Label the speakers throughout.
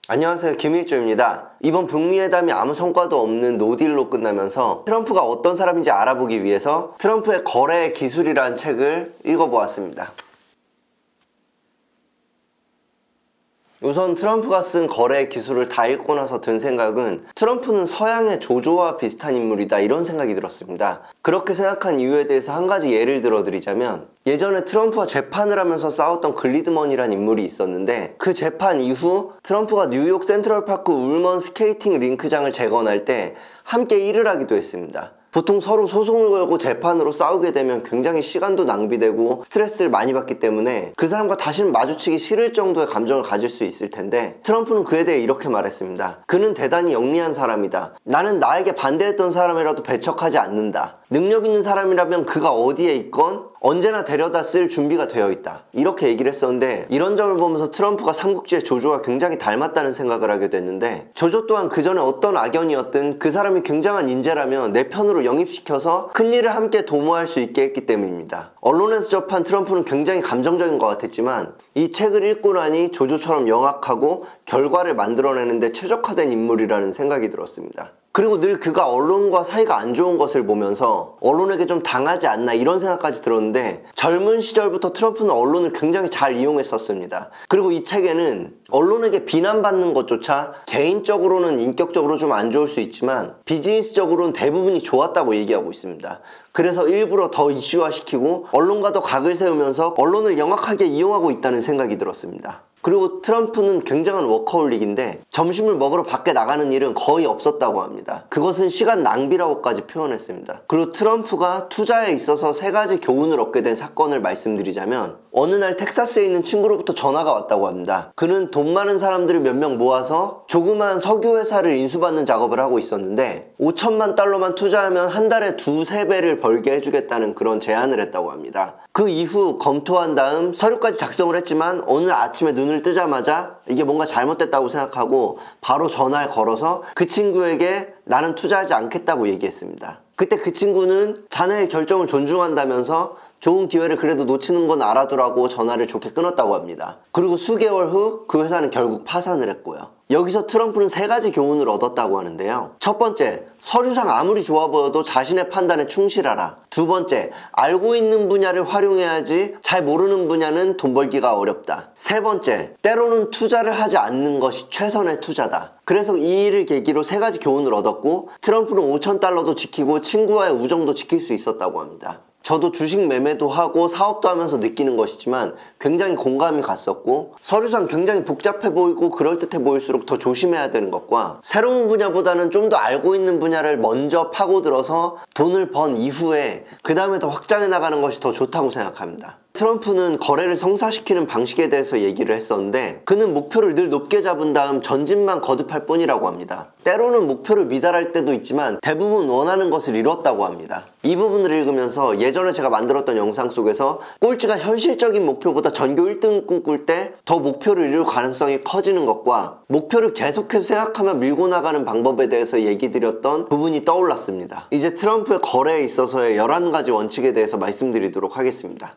Speaker 1: 안녕하세요, 김일조입니다. 이번 북미회담이 아무 성과도 없는 노딜로 끝나면서 트럼프가 어떤 사람인지 알아보기 위해서 트럼프의 거래 기술이라는 책을 읽어보았습니다. 우선 트럼프가 쓴 거래 기술을 다 읽고 나서 든 생각은 트럼프는 서양의 조조와 비슷한 인물이다, 이런 생각이 들었습니다. 그렇게 생각한 이유에 대해서 한 가지 예를 들어드리자면, 예전에 트럼프와 재판을 하면서 싸웠던 글리드먼이란 인물이 있었는데, 그 재판 이후 트럼프가 뉴욕 센트럴파크 울먼 스케이팅 링크장을 재건할 때 함께 일을 하기도 했습니다. 보통 서로 소송을 걸고 재판으로 싸우게 되면 굉장히 시간도 낭비되고 스트레스를 많이 받기 때문에 그 사람과 다시는 마주치기 싫을 정도의 감정을 가질 수 있을 텐데, 트럼프는 그에 대해 이렇게 말했습니다. 그는 대단히 영리한 사람이다. 나는 나에게 반대했던 사람이라도 배척하지 않는다. 능력 있는 사람이라면 그가 어디에 있건 언제나 데려다 쓸 준비가 되어 있다, 이렇게 얘기를 했었는데, 이런 점을 보면서 트럼프가 삼국지의 조조와 굉장히 닮았다는 생각을 하게 됐는데, 조조 또한 그 전에 어떤 악연이었든 그 사람이 굉장한 인재라면 내 편으로 영입시켜서 큰일을 함께 도모할 수 있게 했기 때문입니다. 언론에서 접한 트럼프는 굉장히 감정적인 것 같았지만, 이 책을 읽고 나니 조조처럼 영악하고 결과를 만들어내는데 최적화된 인물이라는 생각이 들었습니다. 그리고 늘 그가 언론과 사이가 안 좋은 것을 보면서 언론에게 좀 당하지 않나, 이런 생각까지 들었는데, 젊은 시절부터 트럼프는 언론을 굉장히 잘 이용했었습니다. 그리고 이 책에는 언론에게 비난받는 것조차 개인적으로는 인격적으로 좀 안 좋을 수 있지만 비즈니스적으로는 대부분이 좋았다고 얘기하고 있습니다. 그래서 일부러 더 이슈화시키고 언론과 더 각을 세우면서 언론을 영악하게 이용하고 있다는 생각이 들었습니다. 그리고 트럼프는 굉장한 워커홀릭인데 점심을 먹으러 밖에 나가는 일은 거의 없었다고 합니다. 그것은 시간 낭비라고까지 표현했습니다. 그리고 트럼프가 투자에 있어서 3가지 교훈을 얻게 된 사건을 말씀드리자면, 어느 날 텍사스에 있는 친구로부터 전화가 왔다고 합니다. 그는 돈 많은 사람들을 몇 명 모아서 조그마한 석유 회사를 인수받는 작업을 하고 있었는데, $5천만 투자하면 한 달에 2-3배를 벌게 해주겠다는 그런 제안을 했다고 합니다. 그 이후 검토한 다음 서류까지 작성을 했지만, 어느 아침에 눈을 뜨자마자 이게 뭔가 잘못됐다고 생각하고 바로 전화를 걸어서 그 친구에게 나는 투자하지 않겠다고 얘기했습니다. 그때 그 친구는 자네의 결정을 존중한다면서 좋은 기회를 그래도 놓치는 건 알아두라고 전화를 좋게 끊었다고 합니다. 그리고 수개월 후 그 회사는 결국 파산을 했고요. 여기서 트럼프는 3가지 교훈을 얻었다고 하는데요. 첫 번째, 서류상 아무리 좋아 보여도 자신의 판단에 충실하라. 두 번째, 알고 있는 분야를 활용해야지 잘 모르는 분야는 돈 벌기가 어렵다. 세 번째, 때로는 투자를 하지 않는 것이 최선의 투자다. 그래서 이 일을 계기로 3가지 교훈을 얻었고, 트럼프는 $5,000도 지키고 친구와의 우정도 지킬 수 있었다고 합니다. 저도 주식 매매도 하고 사업도 하면서 느끼는 것이지만 굉장히 공감이 갔었고, 서류상 굉장히 복잡해 보이고 그럴듯해 보일수록 더 조심해야 되는 것과, 새로운 분야보다는 좀 더 알고 있는 분야를 먼저 파고들어서 돈을 번 이후에 그 다음에 더 확장해 나가는 것이 더 좋다고 생각합니다. 트럼프는 거래를 성사시키는 방식에 대해서 얘기를 했었는데, 그는 목표를 늘 높게 잡은 다음 전진만 거듭할 뿐이라고 합니다. 때로는 목표를 미달할 때도 있지만 대부분 원하는 것을 이뤘다고 합니다. 이 부분을 읽으면서 예전에 제가 만들었던 영상 속에서 꼴찌가 현실적인 목표보다 전교 1등 꿈꿀 때 더 목표를 이룰 가능성이 커지는 것과, 목표를 계속해서 생각하며 밀고 나가는 방법에 대해서 얘기 드렸던 부분이 떠올랐습니다. 이제 트럼프의 거래에 있어서의 11가지 원칙에 대해서 말씀드리도록 하겠습니다.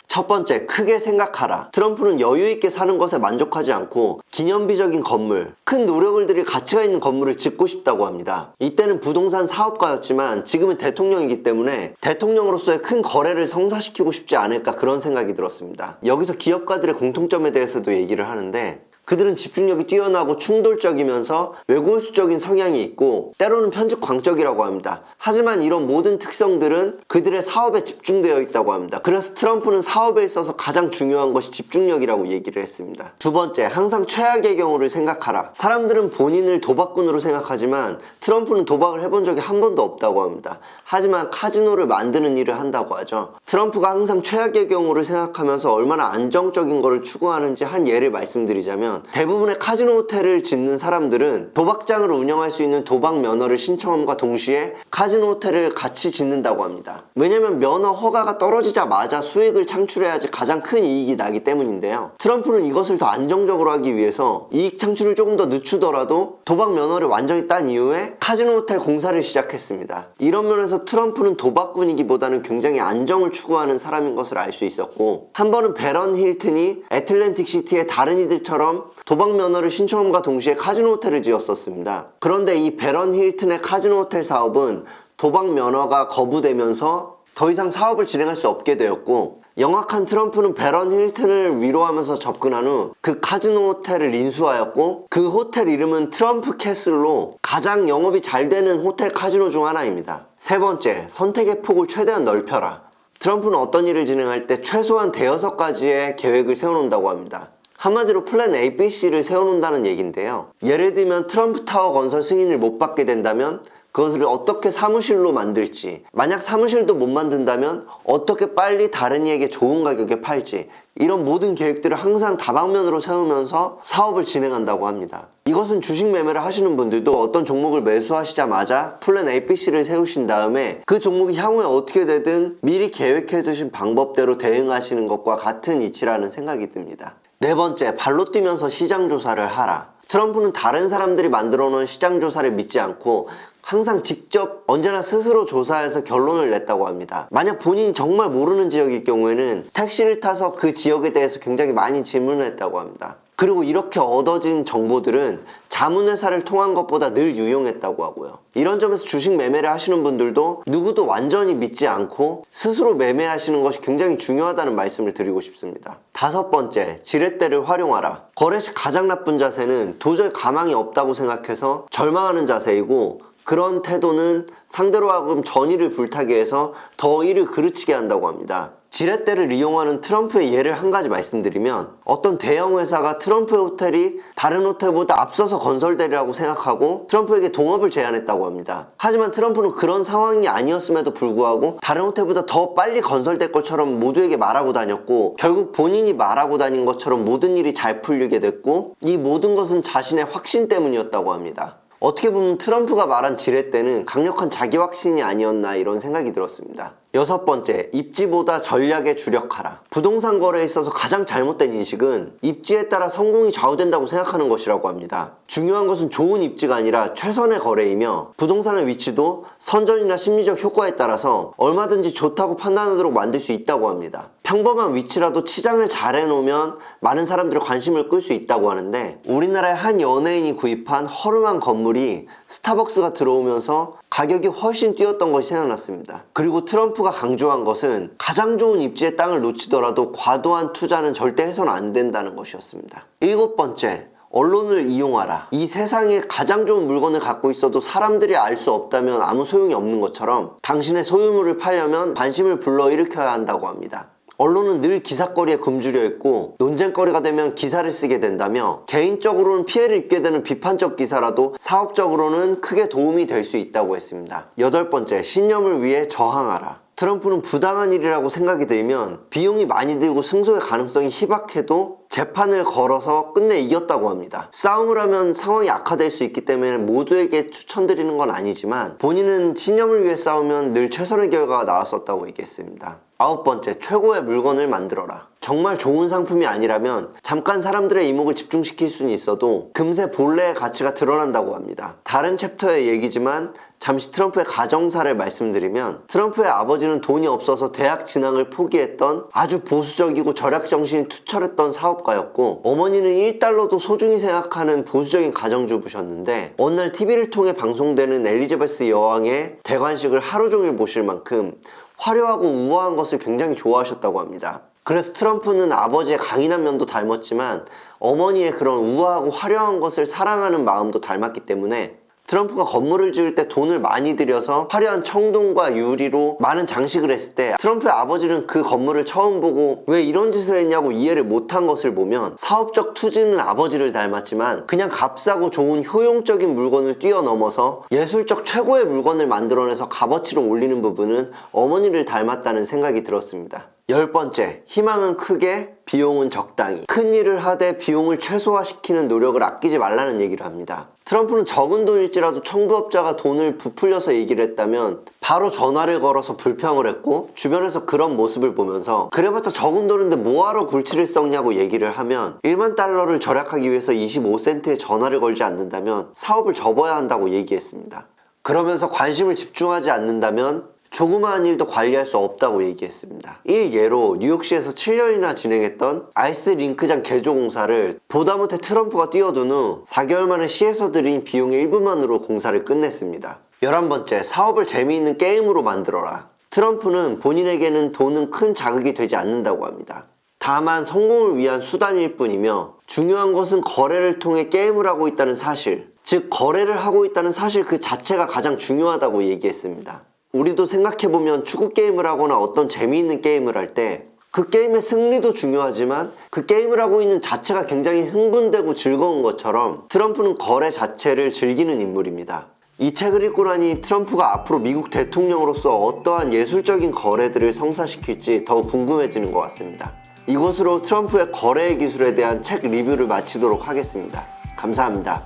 Speaker 1: 첫 번째, 크게 생각하라. 트럼프는 여유있게 사는 것에 만족하지 않고 기념비적인 건물, 큰 노력을 들일 가치가 있는 건물을 짓고 싶다고 합니다. 이때는 부동산 사업가였지만 지금은 대통령이기 때문에 대통령으로서의 큰 거래를 성사시키고 싶지 않을까, 그런 생각이 들었습니다. 여기서 기업가들의 공통점에 대해서도 얘기를 하는데, 그들은 집중력이 뛰어나고 충돌적이면서 외골수적인 성향이 있고 때로는 편집광적이라고 합니다. 하지만 이런 모든 특성들은 그들의 사업에 집중되어 있다고 합니다. 그래서 트럼프는 사업에 있어서 가장 중요한 것이 집중력이라고 얘기를 했습니다. 두 번째, 항상 최악의 경우를 생각하라. 사람들은 본인을 도박꾼으로 생각하지만 트럼프는 도박을 해본 적이 한 번도 없다고 합니다. 하지만 카지노를 만드는 일을 한다고 하죠. 트럼프가 항상 최악의 경우를 생각하면서 얼마나 안정적인 것을 추구하는지 한 예를 말씀드리자면, 대부분의 카지노 호텔을 짓는 사람들은 도박장을 운영할 수 있는 도박 면허를 신청함과 동시에 카지노 호텔을 같이 짓는다고 합니다. 왜냐면 면허 허가가 떨어지자마자 수익을 창출해야지 가장 큰 이익이 나기 때문인데요. 트럼프는 이것을 더 안정적으로 하기 위해서 이익 창출을 조금 더 늦추더라도 도박 면허를 완전히 딴 이후에 카지노 호텔 공사를 시작했습니다. 이런 면에서 트럼프는 도박꾼이기보다는 굉장히 안정을 추구하는 사람인 것을 알 수 있었고, 한 번은 베런 힐튼이 애틀랜틱 시티의 다른 이들처럼 것처럼 도박 면허를 신청함과 동시에 카지노 호텔을 지었었습니다. 그런데 이 베런 힐튼의 카지노 호텔 사업은 도박 면허가 거부되면서 더 이상 사업을 진행할 수 없게 되었고, 영악한 트럼프는 베런 힐튼을 위로하면서 접근한 후 그 카지노 호텔을 인수하였고, 그 호텔 이름은 트럼프 캐슬로 가장 영업이 잘 되는 호텔 카지노 중 하나입니다. 세 번째, 선택의 폭을 최대한 넓혀라. 트럼프는 어떤 일을 진행할 때 최소한 대여섯 가지의 계획을 세워놓는다고 합니다. 한마디로 플랜 A, B, C를 세워놓는다는 얘기인데요. 예를 들면 트럼프 타워 건설 승인을 못 받게 된다면 그것을 어떻게 사무실로 만들지, 만약 사무실도 못 만든다면 어떻게 빨리 다른 이에게 좋은 가격에 팔지, 이런 모든 계획들을 항상 다방면으로 세우면서 사업을 진행한다고 합니다. 이것은 주식 매매를 하시는 분들도 어떤 종목을 매수하시자마자 플랜 A, B, C를 세우신 다음에 그 종목이 향후에 어떻게 되든 미리 계획해 두신 방법대로 대응하시는 것과 같은 이치라는 생각이 듭니다. 네 번째, 발로 뛰면서 시장 조사를 하라. 트럼프는 다른 사람들이 만들어 놓은 시장 조사를 믿지 않고 항상 직접 언제나 스스로 조사해서 결론을 냈다고 합니다. 만약 본인이 정말 모르는 지역일 경우에는 택시를 타서 그 지역에 대해서 굉장히 많이 질문을 했다고 합니다. 그리고 이렇게 얻어진 정보들은 자문회사를 통한 것보다 늘 유용했다고 하고요. 이런 점에서 주식 매매를 하시는 분들도 누구도 완전히 믿지 않고 스스로 매매하시는 것이 굉장히 중요하다는 말씀을 드리고 싶습니다. 다섯 번째, 지렛대를 활용하라. 거래 시 가장 나쁜 자세는 도저히 가망이 없다고 생각해서 절망하는 자세이고, 그런 태도는 상대로 하여금 전의를 불타게 해서 더 일을 그르치게 한다고 합니다. 지렛대를 이용하는 트럼프의 예를 한 가지 말씀드리면, 어떤 대형 회사가 트럼프의 호텔이 다른 호텔보다 앞서서 건설되리라고 생각하고 트럼프에게 동업을 제안했다고 합니다. 하지만 트럼프는 그런 상황이 아니었음에도 불구하고 다른 호텔보다 더 빨리 건설될 것처럼 모두에게 말하고 다녔고, 결국 본인이 말하고 다닌 것처럼 모든 일이 잘 풀리게 됐고, 이 모든 것은 자신의 확신 때문이었다고 합니다. 어떻게 보면 트럼프가 말한 지렛대는 강력한 자기 확신이 아니었나 이런 생각이 들었습니다. 여섯 번째, 입지보다 전략에 주력하라. 부동산 거래에 있어서 가장 잘못된 인식은 입지에 따라 성공이 좌우된다고 생각하는 것이라고 합니다. 중요한 것은 좋은 입지가 아니라 최선의 거래이며, 부동산의 위치도 선전이나 심리적 효과에 따라서 얼마든지 좋다고 판단하도록 만들 수 있다고 합니다. 평범한 위치라도 치장을 잘 해놓으면 많은 사람들의 관심을 끌 수 있다고 하는데, 우리나라의 한 연예인이 구입한 허름한 건물이 스타벅스가 들어오면서 가격이 훨씬 뛰었던 것이 생각났습니다. 그리고 트럼프가 강조한 것은 가장 좋은 입지의 땅을 놓치더라도 과도한 투자는 절대 해서는 안 된다는 것이었습니다. 일곱 번째, 언론을 이용하라. 이 세상에 가장 좋은 물건을 갖고 있어도 사람들이 알 수 없다면 아무 소용이 없는 것처럼 당신의 소유물을 팔려면 관심을 불러일으켜야 한다고 합니다. 언론은 늘 기사거리에 굶주려 있고 논쟁거리가 되면 기사를 쓰게 된다며, 개인적으로는 피해를 입게 되는 비판적 기사라도 사업적으로는 크게 도움이 될 수 있다고 했습니다. 여덟 번째, 신념을 위해 저항하라. 트럼프는 부당한 일이라고 생각이 들면 비용이 많이 들고 승소의 가능성이 희박해도 재판을 걸어서 끝내 이겼다고 합니다. 싸움을 하면 상황이 악화될 수 있기 때문에 모두에게 추천드리는 건 아니지만, 본인은 신념을 위해 싸우면 늘 최선의 결과가 나왔었다고 얘기했습니다. 아홉 번째, 최고의 물건을 만들어라. 정말 좋은 상품이 아니라면 잠깐 사람들의 이목을 집중시킬 수는 있어도 금세 본래의 가치가 드러난다고 합니다. 다른 챕터의 얘기지만 잠시 트럼프의 가정사를 말씀드리면, 트럼프의 아버지는 돈이 없어서 대학 진학을 포기했던 아주 보수적이고 절약 정신이 투철했던 사업가였고, 어머니는 1달러도 소중히 생각하는 보수적인 가정주부셨는데, 어느 날 TV를 통해 방송되는 엘리자베스 여왕의 대관식을 하루 종일 보실 만큼 화려하고 우아한 것을 굉장히 좋아하셨다고 합니다. 그래서 트럼프는 아버지의 강인한 면도 닮았지만 어머니의 그런 우아하고 화려한 것을 사랑하는 마음도 닮았기 때문에, 트럼프가 건물을 지을 때 돈을 많이 들여서 화려한 청동과 유리로 많은 장식을 했을 때 트럼프의 아버지는 그 건물을 처음 보고 왜 이런 짓을 했냐고 이해를 못한 것을 보면, 사업적 투지는 아버지를 닮았지만 그냥 값싸고 좋은 효용적인 물건을 뛰어넘어서 예술적 최고의 물건을 만들어내서 값어치를 올리는 부분은 어머니를 닮았다는 생각이 들었습니다. 열 번째, 희망은 크게 비용은 적당히. 큰 일을 하되 비용을 최소화시키는 노력을 아끼지 말라는 얘기를 합니다. 트럼프는 적은 돈일지라도 청부업자가 돈을 부풀려서 얘기를 했다면 바로 전화를 걸어서 불평을 했고, 주변에서 그런 모습을 보면서 그래봤자 적은 돈인데 뭐하러 골치를 썩냐고 얘기를 하면, 1만 달러를 절약하기 위해서 25센트에 전화를 걸지 않는다면 사업을 접어야 한다고 얘기했습니다. 그러면서 관심을 집중하지 않는다면 조그마한 일도 관리할 수 없다고 얘기했습니다. 이 예로 뉴욕시에서 7년이나 진행했던 아이스 링크장 개조 공사를 보다 못해 트럼프가 뛰어든 후 4개월 만에 시에서 들인 비용의 일부만으로 공사를 끝냈습니다. 11번째, 사업을 재미있는 게임으로 만들어라. 트럼프는 본인에게는 돈은 큰 자극이 되지 않는다고 합니다. 다만 성공을 위한 수단일 뿐이며 중요한 것은 거래를 통해 게임을 하고 있다는 사실, 즉 거래를 하고 있다는 사실 그 자체가 가장 중요하다고 얘기했습니다. 우리도 생각해보면 축구 게임을 하거나 어떤 재미있는 게임을 할 때 그 게임의 승리도 중요하지만 그 게임을 하고 있는 자체가 굉장히 흥분되고 즐거운 것처럼 트럼프는 거래 자체를 즐기는 인물입니다. 이 책을 읽고 나니 트럼프가 앞으로 미국 대통령으로서 어떠한 예술적인 거래들을 성사시킬지 더욱 궁금해지는 것 같습니다. 이것으로 트럼프의 거래 기술에 대한 책 리뷰를 마치도록 하겠습니다. 감사합니다.